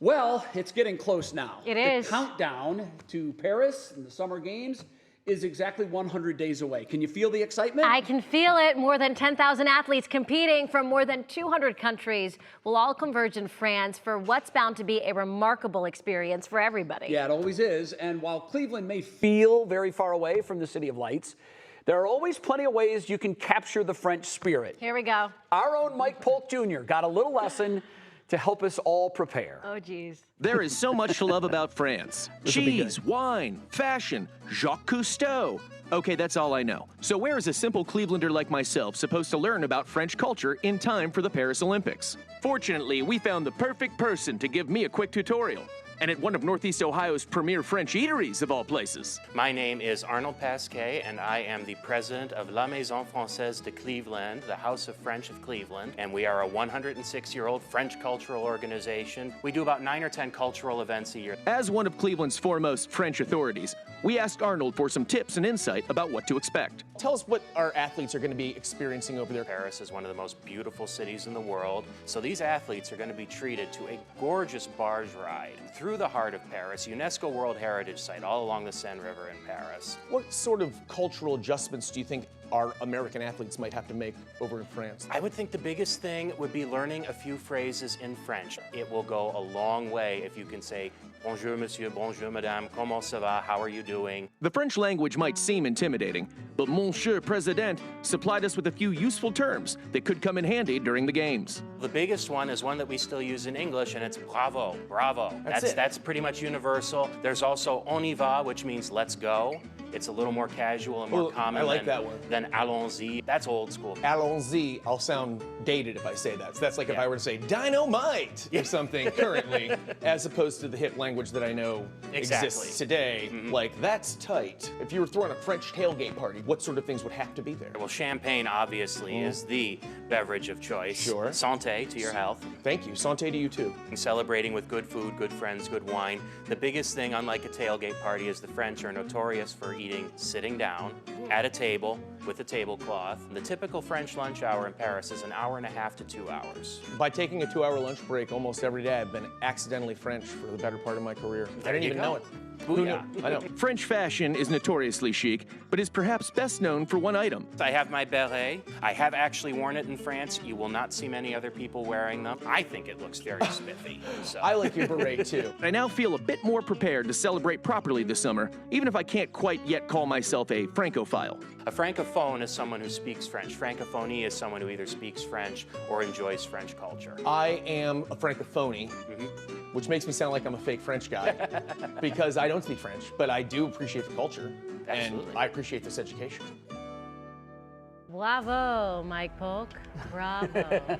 Well, it's getting close now. It is. The countdown to Paris and the Summer Games is exactly 100 days away. Can you feel the excitement? I can feel it. More than 10,000 athletes competing from more than 200 countries will all converge in France for what's bound to be a remarkable experience for everybody. Yeah, it always is. And while Cleveland may feel very far away from the City of Lights, there are always plenty of ways you can capture the French spirit. Here we go. Our own Mike Polk Jr. got a little lesson to help us all prepare. Oh, geez. There is so much to love about France. Cheese, wine, fashion, Jacques Cousteau. Okay, that's all I know. So where is a simple Clevelander like myself supposed to learn about French culture in time for the Paris Olympics? Fortunately, we found the perfect person to give me a quick tutorial. And at one of Northeast Ohio's premier French eateries, of all places. My name is Arnold Pasquet, and I am the president of La Maison Française de Cleveland, the House of French of Cleveland, and we are a 106-year-old French cultural organization. We do about 9 or 10 cultural events a year. As one of Cleveland's foremost French authorities, we asked Arnold for some tips and insight about what to expect. Tell us what our athletes are going to be experiencing over there. Paris is one of the most beautiful cities in the world, so these athletes are going to be treated to a gorgeous barge ride through the heart of Paris, UNESCO World Heritage Site all along the Seine River in Paris. What sort of cultural adjustments do you think our American athletes might have to make over in France? I would think the biggest thing would be learning a few phrases in French. It will go a long way if you can say, bonjour monsieur, bonjour madame, comment ça va, how are you doing? The French language might seem intimidating, but Monsieur President supplied us with a few useful terms that could come in handy during the games. The biggest one is one that we still use in English, and it's bravo, bravo. That's pretty much universal. There's also on y va, which means let's go. It's a little more casual and more common than allons-y. That's old school. Allons-y, I'll sound dated if I say that. So that's like if I were to say dynamite or something currently, as opposed to the hip language that I know exists today. Like, that's tight. If you were throwing a French tailgate party, what sort of things would have to be there? Well, champagne obviously is the beverage of choice. Sure. Santé to your health. Thank you. Santé to you too. Celebrating with good food, good friends, good wine. The biggest thing, unlike a tailgate party, is the French are notorious for eating sitting down at a table with a tablecloth. The typical French lunch hour in Paris is an hour and a half to 2 hours. By taking a 2-hour lunch break almost every day, I've been accidentally French for the better part of my career. I didn't even know it. Who knew? I know. French fashion is notoriously chic, but is perhaps best known for one item. I have my beret. I have actually worn it in France. You will not see many other people wearing them. I think it looks very spiffy. So. I like your beret too. I now feel a bit more prepared to celebrate properly this summer, even if I can't quite yet call myself a Francophile. A francophone is someone who speaks French. Francophonie is someone who either speaks French or enjoys French culture. I am a francophone, which makes me sound like I'm a fake French guy because I don't speak French, but I do appreciate the culture. Absolutely. And I appreciate this education. Bravo, Mike Polk. Bravo.